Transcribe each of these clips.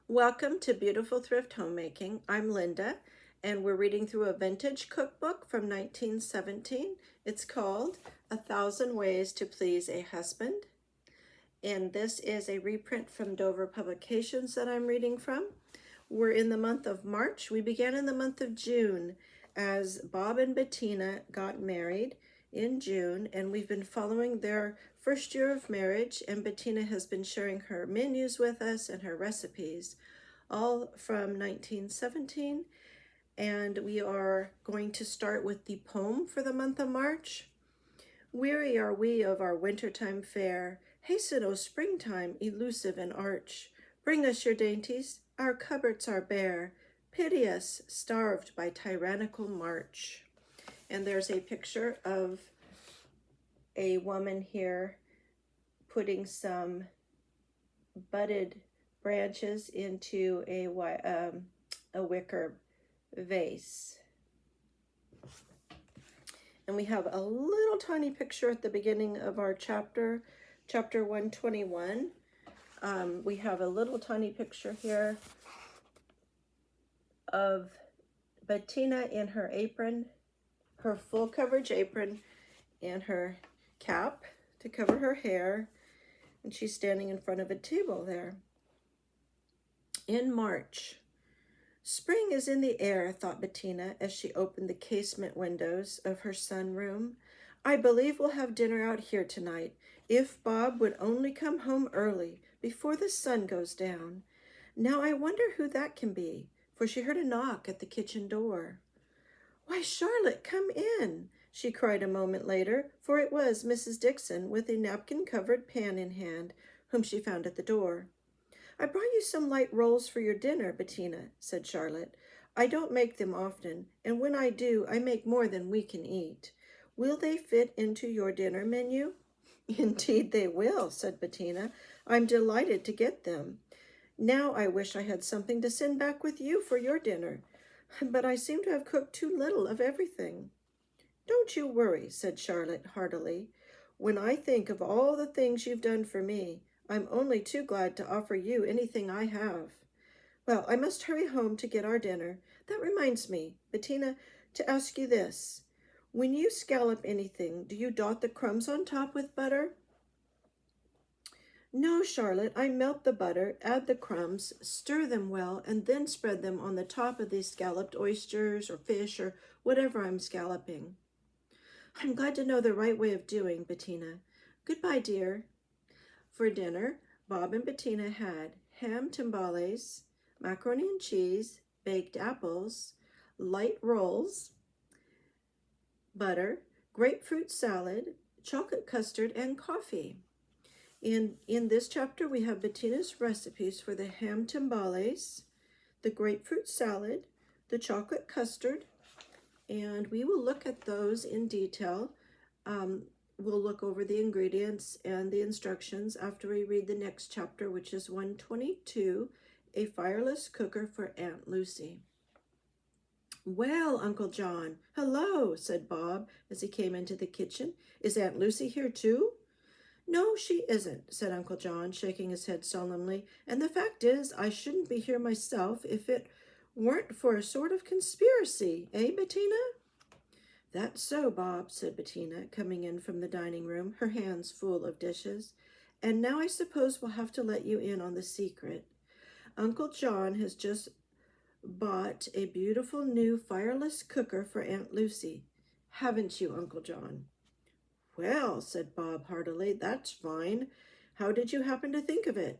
Welcome to Beautiful Thrift Homemaking. I'm Linda, and we're reading through a vintage cookbook from 1917. It's called A Thousand Ways to Please a Husband. And this is a reprint from Dover Publications that I'm reading from. We're in the month of March. We began in the month of June as Bob and Bettina got married in June, and we've been following their first year of marriage, and Bettina has been sharing her menus with us and her recipes, all from 1917. And we are going to start with the poem for the month of March. Weary are we of our wintertime fare. Hasten, O springtime, elusive and arch. Bring us your dainties, our cupboards are bare. Pity us, starved by tyrannical March. And there's a picture of a woman here putting some budded branches into a wicker vase. And we have a little tiny picture at the beginning of our chapter 121. We have a little tiny picture here of Bettina in her apron, her full coverage apron, and her cap to cover her hair, and she's standing in front of a table there. In March. Spring is in the air, thought Bettina as she opened the casement windows of her sunroom. I believe we'll have dinner out here tonight, if Bob would only come home early, before the sun goes down. Now I wonder who that can be, for she heard a knock at the kitchen door. Why, Charlotte, come in, she cried a moment later, for it was Mrs. Dixon with a napkin-covered pan in hand, whom she found at the door. I brought you some light rolls for your dinner, Bettina, said Charlotte. I don't make them often, and when I do, I make more than we can eat. Will they fit into your dinner menu? Indeed they will, said Bettina. I'm delighted to get them. Now I wish I had something to send back with you for your dinner, but I seem to have cooked too little of everything. Don't you worry, said Charlotte heartily. When I think of all the things you've done for me, I'm only too glad to offer you anything I have. Well, I must hurry home to get our dinner. That reminds me, Bettina, to ask you this. When you scallop anything, do you dot the crumbs on top with butter? No, Charlotte, I melt the butter, add the crumbs, stir them well, and then spread them on the top of these scalloped oysters or fish or whatever I'm scalloping. I'm glad to know the right way of doing, Bettina. Goodbye, dear. For dinner, Bob and Bettina had ham timbales, macaroni and cheese, baked apples, light rolls, butter, grapefruit salad, chocolate custard, and coffee. In this chapter, we have Bettina's recipes for the ham timbales, the grapefruit salad, the chocolate custard, and we will look at those in detail. We'll look over the ingredients and the instructions after we read the next chapter, which is 122, A Fireless Cooker for Aunt Lucy. Well, Uncle John, hello, said Bob as he came into the kitchen. Is Aunt Lucy here too? No, she isn't, said Uncle John, shaking his head solemnly. And the fact is, I shouldn't be here myself if it weren't for a sort of conspiracy, eh, Bettina? That's so, Bob, said Bettina, coming in from the dining room, her hands full of dishes. And now I suppose we'll have to let you in on the secret. Uncle John has just bought a beautiful new fireless cooker for Aunt Lucy. Haven't you, Uncle John? Well, said Bob heartily, that's fine. How did you happen to think of it?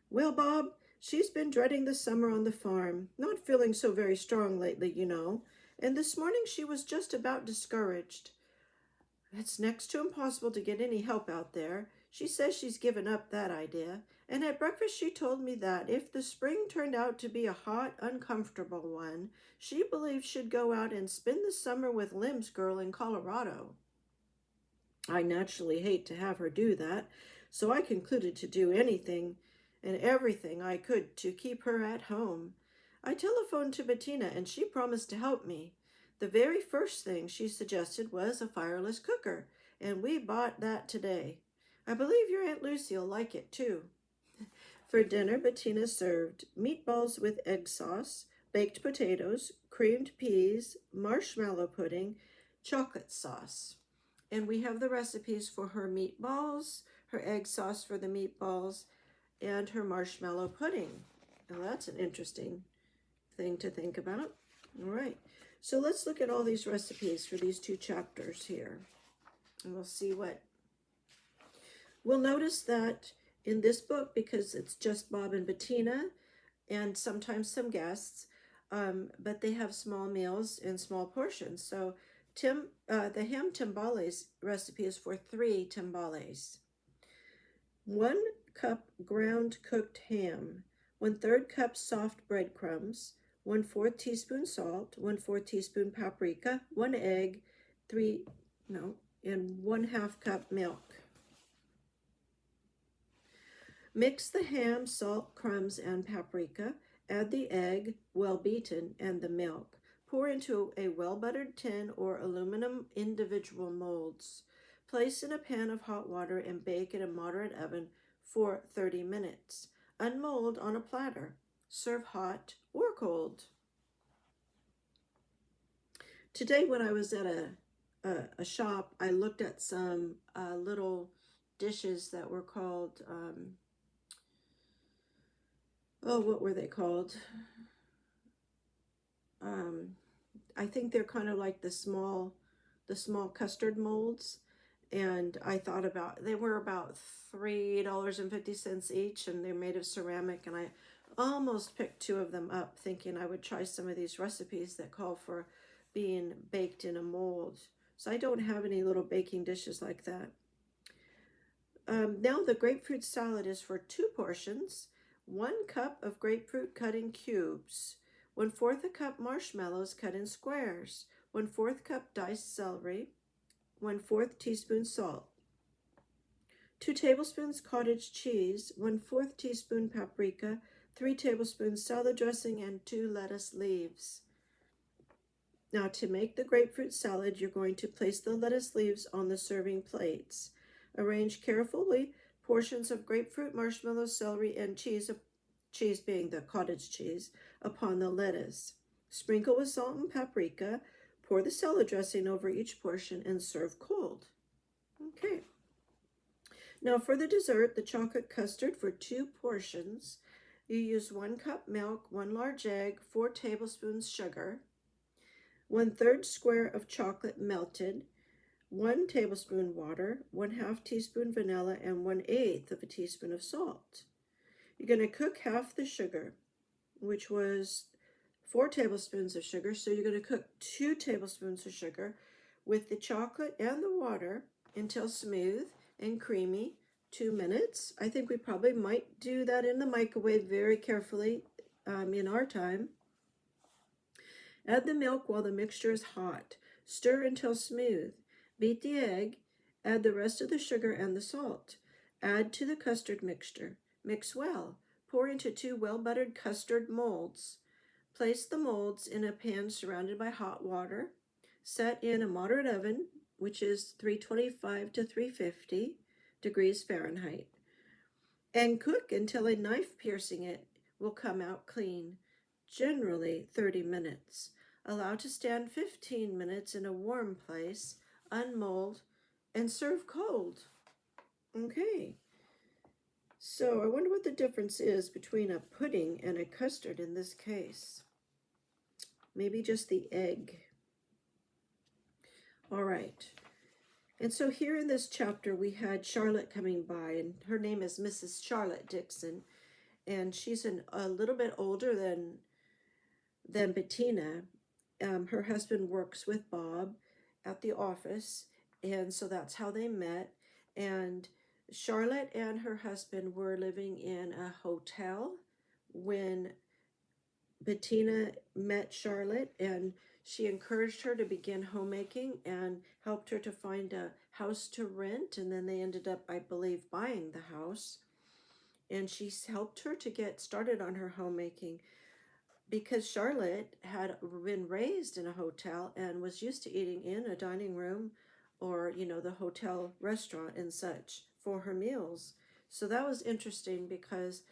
Well, Bob, she's been dreading the summer on the farm, not feeling so very strong lately, you know, and this morning she was just about discouraged. It's next to impossible to get any help out there. She says she's given up that idea, and at breakfast she told me that if the spring turned out to be a hot, uncomfortable one, she believed she'd go out and spend the summer with Lim's girl in Colorado. I naturally hate to have her do that, so I concluded to do anything and everything I could to keep her at home. I telephoned to Bettina, and she promised to help me. The very first thing she suggested was a fireless cooker, and we bought that today. I believe your Aunt Lucy'll like it, too. For dinner, Bettina served meatballs with egg sauce, baked potatoes, creamed peas, marshmallow pudding, chocolate sauce. And we have the recipes for her meatballs, her egg sauce for the meatballs, and her marshmallow pudding. Now that's an interesting thing to think about. All right, so let's look at all these recipes for these two chapters here. And we'll see what... We'll notice that in this book, because it's just Bob and Bettina, and sometimes some guests, but they have small meals in small portions. So the ham timbales recipe is for 3 timbales. 1 cup ground cooked ham, 1/3 cup soft breadcrumbs, 1/4 teaspoon salt, 1/4 teaspoon paprika, 1 egg, and 1/2 cup milk. Mix the ham, salt, crumbs, and paprika. Add the egg, well beaten, and the milk. Pour into a well-buttered tin or aluminum individual molds. Place in a pan of hot water and bake in a moderate oven for 30 minutes. Unmold on a platter. Serve hot or cold. Today when I was at a shop, I looked at some little dishes that were called... what were they called? I think they're kind of like the small custard molds. And I thought they were about $3.50 each, and they're made of ceramic. And I almost picked 2 of them up, thinking I would try some of these recipes that call for being baked in a mold. So I don't have any little baking dishes like that. Now the grapefruit salad is for 2 portions. 1 cup of grapefruit cut in cubes, 1/4 a cup marshmallows cut in squares, 1/4 cup diced celery, 1/4 teaspoon salt, 2 tablespoons cottage cheese, 1/4 teaspoon paprika, 3 tablespoons salad dressing, and 2 lettuce leaves. Now to make the grapefruit salad, you're going to place the lettuce leaves on the serving plates. Arrange carefully portions of grapefruit, marshmallow, celery, and cheese being the cottage cheese, upon the lettuce. Sprinkle with salt and paprika. Pour the salad dressing over each portion and serve cold. Okay. Now for the dessert, the chocolate custard for 2 portions. You use 1 cup milk, 1 large egg, 4 tablespoons sugar, 1/3 square of chocolate melted, 1 tablespoon water, 1/2 teaspoon vanilla, and 1/8 of a teaspoon of salt. You're going to cook half the sugar, which was 4 tablespoons of sugar. So you're going to cook 2 tablespoons of sugar with the chocolate and the water until smooth and creamy, 2 minutes. I think we probably might do that in the microwave very carefully in our time. Add the milk while the mixture is hot. Stir until smooth. Beat the egg. Add the rest of the sugar and the salt. Add to the custard mixture. Mix well. Pour into 2 well-buttered custard molds. Place the molds in a pan surrounded by hot water. Set in a moderate oven, which is 325 to 350 degrees Fahrenheit. And cook until a knife piercing it will come out clean, generally 30 minutes. Allow to stand 15 minutes in a warm place, unmold, and serve cold. Okay. So I wonder what the difference is between a pudding and a custard in this case. Maybe just the egg. All right. And so here in this chapter, we had Charlotte coming by, and her name is Mrs. Charlotte Dixon, and she's a little bit older than Bettina. Her husband works with Bob at the office, and so that's how they met. And Charlotte and her husband were living in a hotel when Bettina met Charlotte, and she encouraged her to begin homemaking and helped her to find a house to rent, and then they ended up, I believe, buying the house. And she helped her to get started on her homemaking because Charlotte had been raised in a hotel and was used to eating in a dining room or, the hotel restaurant and such for her meals. So that was interesting because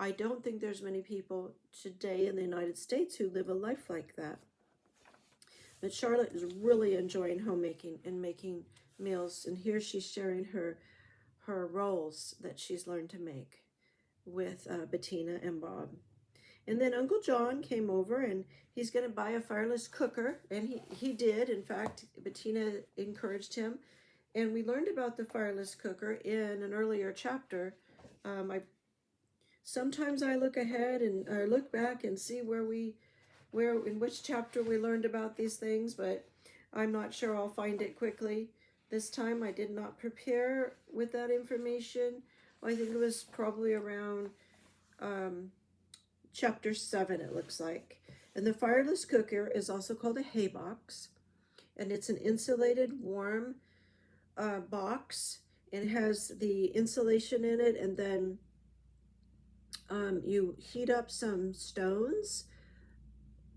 I don't think there's many people today in the United States who live a life like that. But Charlotte is really enjoying homemaking and making meals, and here she's sharing her rolls that she's learned to make with Bettina and Bob. And then Uncle John came over, and he's going to buy a fireless cooker, and he did. In fact, Bettina encouraged him, and we learned about the fireless cooker in an earlier chapter. Sometimes I look ahead and I look back and see in which chapter we learned about these things, but I'm not sure I'll find it quickly. This time I did not prepare with that information. I think it was probably around chapter 7, it looks like. And the fireless cooker is also called a hay box, and it's an insulated, warm box. It has the insulation in it, and then you heat up some stones,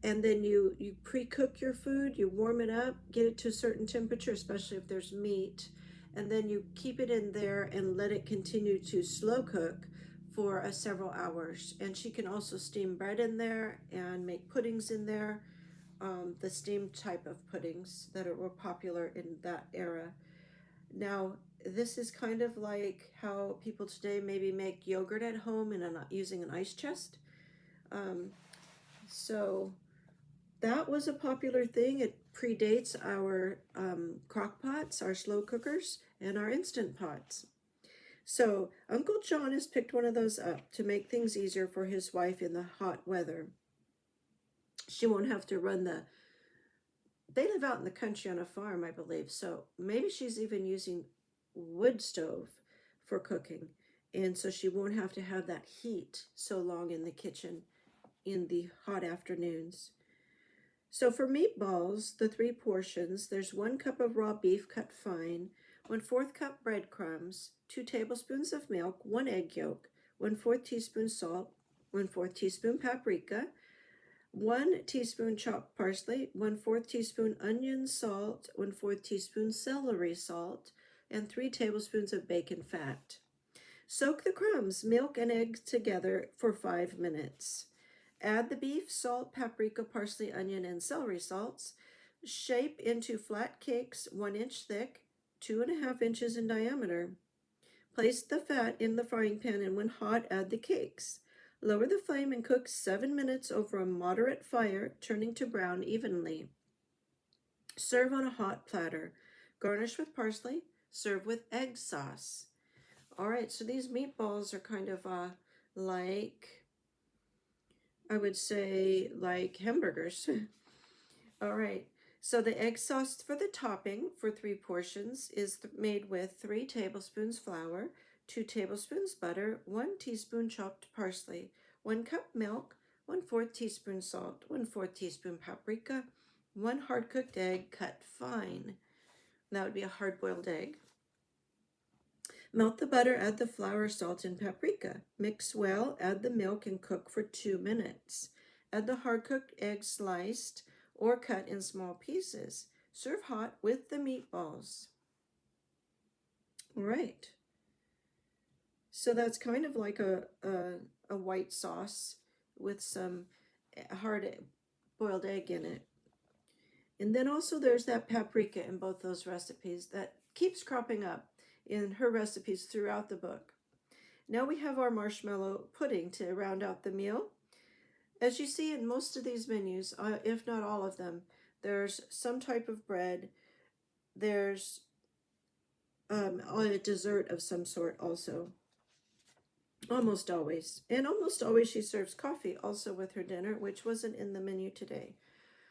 and then you pre-cook your food, you warm it up, get it to a certain temperature, especially if there's meat, and then you keep it in there and let it continue to slow cook for several hours. And she can also steam bread in there and make puddings in there, the steamed type of puddings that were popular in that era. Now, this is kind of like how people today maybe make yogurt at home using an ice chest. So that was a popular thing. It predates our crock pots, our slow cookers, and our instant pots. So Uncle John has picked one of those up to make things easier for his wife in the hot weather. She won't have to run they live out in the country on a farm, I believe, so maybe she's even using wood stove for cooking, and so she won't have to have that heat so long in the kitchen in the hot afternoons. So for meatballs, the 3 portions, there's 1 cup of raw beef cut fine, 1/4 cup breadcrumbs, 2 tablespoons of milk, 1 egg yolk, 1/4 teaspoon salt, 1/4 teaspoon paprika, 1 teaspoon chopped parsley, 1/4 teaspoon onion salt, 1/4 teaspoon celery salt, and 3 tablespoons of bacon fat. Soak the crumbs, milk, and eggs together for 5 minutes. Add the beef, salt, paprika, parsley, onion, and celery salts. Shape into flat cakes 1 inch thick, 2.5 inches in diameter. Place the fat in the frying pan, and when hot, add the cakes. Lower the flame and cook 7 minutes over a moderate fire, turning to brown evenly. Serve on a hot platter. Garnish with parsley. Serve with egg sauce. All right, so these meatballs are kind of like, I would say, like hamburgers. All right, so the egg sauce for the topping for 3 portions is made with 3 tablespoons flour, 2 tablespoons butter, 1 teaspoon chopped parsley, 1 cup milk, 1/4 teaspoon salt, 1/4 teaspoon paprika, 1 hard-cooked egg cut fine. That would be a hard-boiled egg. Melt the butter, add the flour, salt, and paprika. Mix well, add the milk, and cook for 2 minutes. Add the hard-cooked egg sliced or cut in small pieces. Serve hot with the meatballs. All right. So that's kind of like a white sauce with some hard-boiled egg in it. And then also there's that paprika in both those recipes that keeps cropping up in her recipes throughout the book. Now we have our marshmallow pudding to round out the meal. As you see in most of these menus, if not all of them, there's some type of bread. There's a dessert of some sort also. Almost always. And almost always she serves coffee also with her dinner, which wasn't in the menu today.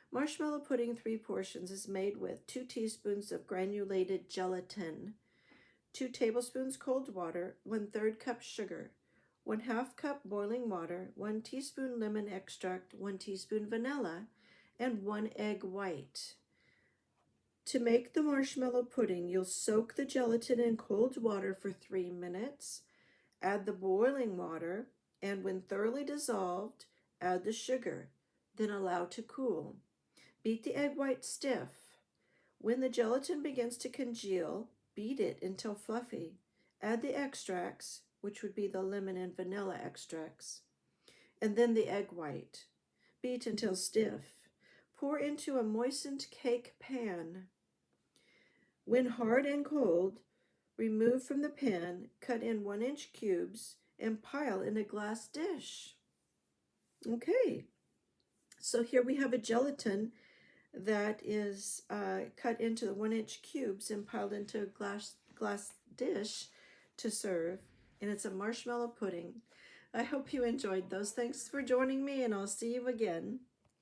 Marshmallow pudding 3 portions is made with 2 teaspoons of granulated gelatin, 2 tablespoons cold water, 1/3 cup sugar, 1/2 cup boiling water, 1 teaspoon lemon extract, 1 teaspoon vanilla, and 1 egg white. To make the marshmallow pudding, you'll soak the gelatin in cold water for 3 minutes, add the boiling water, and when thoroughly dissolved, add the sugar, then allow to cool. Beat the egg white stiff. When the gelatin begins to congeal, beat it until fluffy. Add the extracts, which would be the lemon and vanilla extracts. And then the egg white. Beat until stiff. Pour into a moistened cake pan. When hard and cold, remove from the pan, cut in 1-inch cubes, and pile in a glass dish. Okay, so here we have a gelatin that is cut into the 1-inch cubes and piled into a glass dish to serve, and it's a marshmallow pudding. I hope you enjoyed those. Thanks for joining me, and I'll see you again.